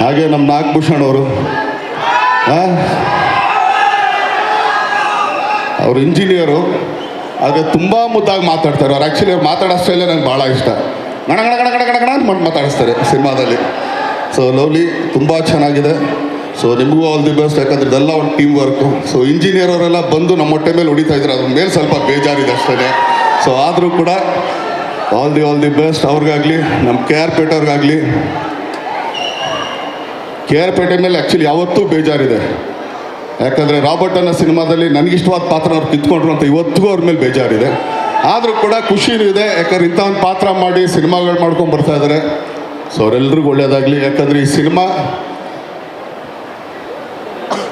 ಹಾಗೆ ನಮ್ಮ ನಾಗಭೂಷಣ್ ಅವರು ಅವರು ಇಂಜಿನಿಯರು. ಆದರೆ ತುಂಬ ಮುದ್ದಾಗಿ ಮಾತಾಡ್ತಾರೆ ಅವ್ರು. ಆ್ಯಕ್ಚುಲಿ ಅವ್ರು ಮಾತಾಡೋ ಸ್ಟೈಲೇ ನಂಗೆ ಭಾಳ ಇಷ್ಟ. ಗಣ ಗಣ ಗಣ ಗಣ ಗಣ ಗಣ ಅಂತ ಮಾತಾಡಿಸ್ತಾರೆ ಸಿನಿಮಾದಲ್ಲಿ. ಸೊ ಲವ್ಲಿ, ತುಂಬ ಚೆನ್ನಾಗಿದೆ. ಸೊ ನಿಮಗೂ ಆಲ್ ದಿ ಬೆಸ್ಟ್. ಯಾಕಂದ್ರೆ ಇದೆಲ್ಲ ಒಂದು ಟೀಮ್ ವರ್ಕು. ಸೊ ಇಂಜಿನಿಯರ್ ಅವರೆಲ್ಲ ಬಂದು ನಮ್ಮ ಹೊಟ್ಟೆ ಮೇಲೆ ಹೊಡಿತಾ ಇದ್ದಾರೆ, ಅದ್ರ ಮೇಲೆ ಸ್ವಲ್ಪ ಬೇಜಾರಿದೆ ಅಷ್ಟೇ. ಸೊ ಆದರೂ ಕೂಡ ಆಲ್ ದಿ ಬೆಸ್ಟ್ ಅವ್ರಿಗಾಗಲಿ, ನಮ್ಮ ಕೆ ಆರ್ ಪೇಟೆಯವ್ರಿಗಾಗಲಿ. ಕೆ ಆರ್ ಪೇಟೆ ಮೇಲೆ ಆ್ಯಕ್ಚುಲಿ ಯಾವತ್ತೂ ಬೇಜಾರಿದೆ. ಯಾಕಂದರೆ ರಾಬರ್ಟ್ ಅನ್ನೋ ಸಿನಿಮಾದಲ್ಲಿ ನನಗಿಷ್ಟವಾದ ಪಾತ್ರ ಅವ್ರು ಕಿತ್ಕೊಂಡ್ರು ಅಂತ ಇವತ್ತಿಗೂ ಅವ್ರ ಮೇಲೆ ಬೇಜಾರಿದೆ. ಆದರೂ ಕೂಡ ಖುಷಿನೂ ಇದೆ, ಯಾಕಂದ್ರೆ ಇಂಥ ಒಂದು ಪಾತ್ರ ಮಾಡಿ ಸಿನಿಮಾಗಳು ಮಾಡ್ಕೊಂಡು ಬರ್ತಾ ಇದ್ದಾರೆ. ಸೊ ಅವರೆಲ್ರಿಗೂ ಒಳ್ಳೆಯದಾಗಲಿ. ಯಾಕಂದರೆ ಈ ಸಿನಿಮಾ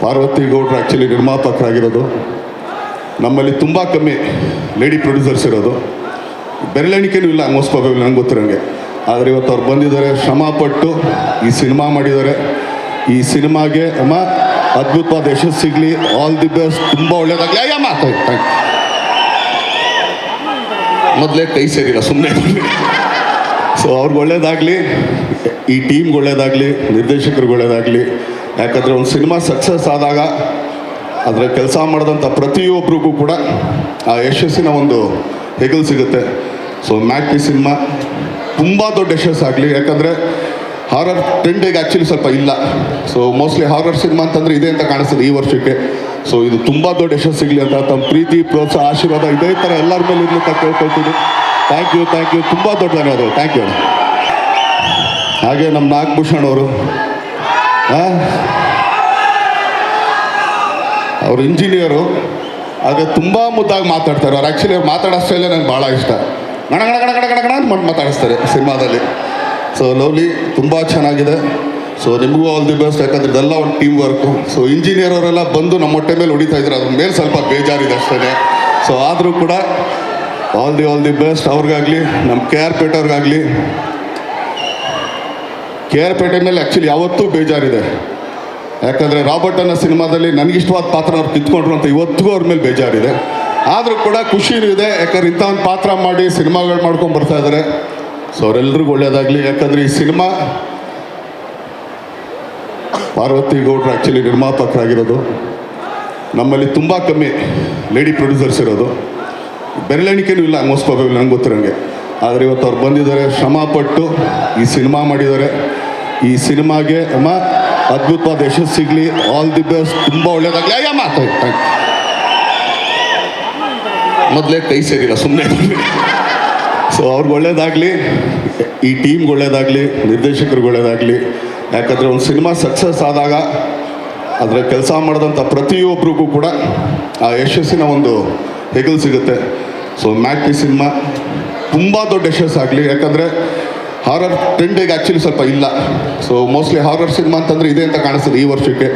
ಪಾರ್ವತಿ ಗೌಡ್ರು ಆ್ಯಕ್ಚುಲಿ ನಿರ್ಮಾಪಕರಾಗಿರೋದು. ನಮ್ಮಲ್ಲಿ ತುಂಬ ಕಮ್ಮಿ ಲೇಡಿ ಪ್ರೊಡ್ಯೂಸರ್ಸ್ ಇರೋದು, ಬೆರಳೆಣಿಕೆನೂ ಇಲ್ಲ ಮೋಸ್ಟ್ ಪ್ರಾಬಬ್ಲಿ ನಂಗೆ ಗೊತ್ತಿರೋಂಗೆ. ಆದರೆ ಇವತ್ತು ಅವ್ರು ಬಂದಿದ್ದಾರೆ, ಶ್ರಮಪಟ್ಟು ಈ ಸಿನಿಮಾ ಮಾಡಿದ್ದಾರೆ. ಈ ಸಿನಿಮಾಗೆ ಅಮ್ಮ ಅದ್ಭುತವಾದ ಯಶಸ್ಸು ಸಿಗಲಿ. All the best. ತುಂಬ ಒಳ್ಳೆಯದಾಗಲಿ. ಅಯ್ಯಮ್ಮ ಥ್ಯಾಂಕ್ ಮೊದಲೇ ಕೈ ಸೇರಿಲ್ಲ, ಸುಮ್ಮನೆ. ಸೊ ಅವ್ರಿಗೆ ಒಳ್ಳೇದಾಗಲಿ, ಈ ಟೀಮ್ಗೆ ಒಳ್ಳೇದಾಗಲಿ, ನಿರ್ದೇಶಕರಿಗೆ ಒಳ್ಳೇದಾಗಲಿ. ಯಾಕಂದರೆ ಒಂದು ಸಿನಿಮಾ ಸಕ್ಸಸ್ ಆದಾಗ ಅದರ ಕೆಲಸ ಮಾಡಿದಂಥ ಪ್ರತಿಯೊಬ್ಬರಿಗೂ ಕೂಡ ಆ ಯಶಸ್ಸಿನ ಒಂದು ಹೆಗಲು ಸಿಗುತ್ತೆ. ಸೊ ಮ್ಯಾಟ್ನಿ ಸಿನಿಮಾ ತುಂಬ ದೊಡ್ಡ ಯಶಸ್ಸಾಗಲಿ. ಯಾಕಂದರೆ ಹಾರರ್ ಟ್ರೆಂಡಿಗೆ ಆ್ಯಕ್ಚುಲಿ ಸ್ವಲ್ಪ ಇಲ್ಲ. ಸೊ ಮೋಸ್ಟ್ಲಿ ಹಾರರ್ ಸಿನಿಮಾ ಅಂತಂದರೆ ಇದೆ ಅಂತ ಕಾಣಿಸ್ತದೆ ಈ ವರ್ಷಕ್ಕೆ. ಸೊ ಇದು ತುಂಬ ದೊಡ್ಡ ಯಶಸ್ಸು ಸಿಗಲಿ ಅಂತ ತಮ್ಮ ಪ್ರೀತಿ, ಪ್ರೋತ್ಸಾಹ, ಆಶೀರ್ವಾದ ಇದೇ ಥರ ಎಲ್ಲರ ಮೇಲೆ ಇರ್ಲಿಕ್ಕೆ ಕೇಳ್ಕೊಳ್ತೀನಿ. Thank you. ತುಂಬ ದೊಡ್ಡ ಧನ್ಯವಾದಗಳು. Thank you. ಹಾಗೆ ನಮ್ಮ ನಾಗಭೂಷಣ್ ಅವರು ಅವರು ಇಂಜಿನಿಯರು. ಆದರೆ ತುಂಬ ಮುದ್ದಾಗಿ ಮಾತಾಡ್ತಾರೆ ಅವ್ರು. ಆ್ಯಕ್ಚುಲಿ ಅವ್ರು ಮಾತಾಡೋ ಸ್ಟೈಲೇ ನಂಗೆ ಭಾಳ ಇಷ್ಟ. ಗಣ ಗಣ ಗಣ ಗಣ ಗಣ ಗಣ ಅಂತ ಮಾತಾಡಿಸ್ತಾರೆ ಸಿನಿಮಾದಲ್ಲಿ. ಸೊ ಲವ್ಲಿ, ತುಂಬ ಚೆನ್ನಾಗಿದೆ. ಸೊ ನಿಮಗೂ ಆಲ್ ದಿ ಬೆಸ್ಟ್. ಯಾಕಂದ್ರೆ ಇದೆಲ್ಲ ಒಂದು ಟೀಮ್ ವರ್ಕು. ಸೊ ಇಂಜಿನಿಯರ್ ಅವರೆಲ್ಲ ಬಂದು ನಮ್ಮ ಹೊಟ್ಟೆ ಮೇಲೆ ಹೊಡಿತಾ ಇದ್ದಾರೆ, ಅದ್ರ ಮೇಲೆ ಸ್ವಲ್ಪ ಬೇಜಾರಿದೆ ಅಷ್ಟೇ. ಸೊ ಆದರೂ ಕೂಡ ಆಲ್ ದಿ ಬೆಸ್ಟ್ ಅವ್ರಿಗಾಗಲಿ, ನಮ್ಮ ಕೆ ಆರ್ ಪೇಟೆಯವ್ರಿಗಾಗಲಿ. ಕೆ ಆರ್ ಪೇಟೆ ಮೇಲೆ ಆ್ಯಕ್ಚುಲಿ ಯಾವತ್ತೂ ಬೇಜಾರಿದೆ. ಯಾಕಂದರೆ ರಾಬರ್ಟ್ ಅನ್ನೋ ಸಿನಿಮಾದಲ್ಲಿ ನನಗಿಷ್ಟವಾದ ಪಾತ್ರ ಅವ್ರು ಕಿತ್ಕೊಂಡ್ರು ಅಂತ ಇವತ್ತಿಗೂ ಅವ್ರ ಮೇಲೆ ಬೇಜಾರಿದೆ. ಆದರೂ ಕೂಡ ಖುಷಿನೂ ಇದೆ, ಯಾಕಂದ್ರೆ ಇಂಥ ಒಂದು ಪಾತ್ರ ಮಾಡಿ ಸಿನಿಮಾಗಳು ಮಾಡ್ಕೊಂಡು ಬರ್ತಾ ಇದ್ದಾರೆ. ಸೊ ಅವರೆಲ್ರಿಗೂ ಒಳ್ಳೆಯದಾಗಲಿ. ಯಾಕಂದರೆ ಈ ಸಿನಿಮಾ ಪಾರ್ವತಿ ಗೌಡ್ರು ಆ್ಯಕ್ಚುಲಿ ನಿರ್ಮಾಪಕರಾಗಿರೋದು. ನಮ್ಮಲ್ಲಿ ತುಂಬ ಕಮ್ಮಿ ಲೇಡಿ ಪ್ರೊಡ್ಯೂಸರ್ಸ್ ಇರೋದು, ಬೆರಳೆಣಿಕೆನೂ ಇಲ್ಲ ಮೋಸ್ಟ್ ಪ್ರಾಬಬ್ಲಿ ನಂಗೆ ಗೊತ್ತಿರೋಂಗೆ. ಆದರೆ ಇವತ್ತು ಅವ್ರು ಬಂದಿದ್ದಾರೆ, ಶ್ರಮಪಟ್ಟು ಈ ಸಿನಿಮಾ ಮಾಡಿದ್ದಾರೆ. ಈ ಸಿನಿಮಾಗೆ ಅಮ್ಮ ಅದ್ಭುತವಾದ ಯಶಸ್ಸು ಸಿಗಲಿ. All the best. ತುಂಬ ಒಳ್ಳೆಯದಾಗಲಿ. ಅಯ್ಯಮ್ಮ ಥ್ಯಾಂಕ್ ಮೊದಲೇ ಕೈ ಸೇರಿಲ್ಲ, ಸುಮ್ಮನೆ. ಸೊ ಅವ್ರಿಗೆ ಒಳ್ಳೇದಾಗಲಿ, ಈ ಟೀಮ್ಗೆ ಒಳ್ಳೇದಾಗಲಿ, ನಿರ್ದೇಶಕರಿಗೆ ಒಳ್ಳೇದಾಗಲಿ. ಯಾಕಂದರೆ ಒಂದು ಸಿನಿಮಾ ಸಕ್ಸಸ್ ಆದಾಗ ಅದರ ಕೆಲಸ ಮಾಡಿದಂಥ ಪ್ರತಿಯೊಬ್ಬರಿಗೂ ಕೂಡ ಆ ಯಶಸ್ಸಿನ ಒಂದು ಹೆಗಲು ಸಿಗುತ್ತೆ. ಸೊ ಮ್ಯಾಟ್ನಿ ಸಿನಿಮಾ ತುಂಬ ದೊಡ್ಡ ಯಶಸ್ಸಾಗಲಿ. ಯಾಕಂದರೆ ಹಾರರ್ ಟ್ರೆಂಡಿಗೆ ಆ್ಯಕ್ಚುಲಿ ಸ್ವಲ್ಪ ಇಲ್ಲ. ಸೊ ಮೋಸ್ಟ್ಲಿ ಹಾರರ್ ಸಿನಿಮಾ ಅಂತಂದರೆ ಇದೆ ಅಂತ ಕಾಣಿಸ್ತದೆ ಈ ವರ್ಷಕ್ಕೆ.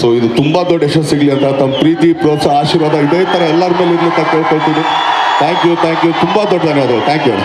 ಸೊ ಇದು ತುಂಬ ದೊಡ್ಡ ಯಶಸ್ಸು ಸಿಗಲಿ ಅಂತ ತಮ್ಮ ಪ್ರೀತಿ, ಪ್ರೋತ್ಸಾಹ, ಆಶೀರ್ವಾದ ಇದೇ ಥರ ಎಲ್ಲರ ಮೇಲೆ ಇರ್ಲಿಕ್ಕೆ ಕೇಳ್ಕೊಳ್ತೀನಿ. Thank you. ತುಂಬ ದೊಡ್ಡ ಧನ್ಯವಾದಗಳು. Thank you.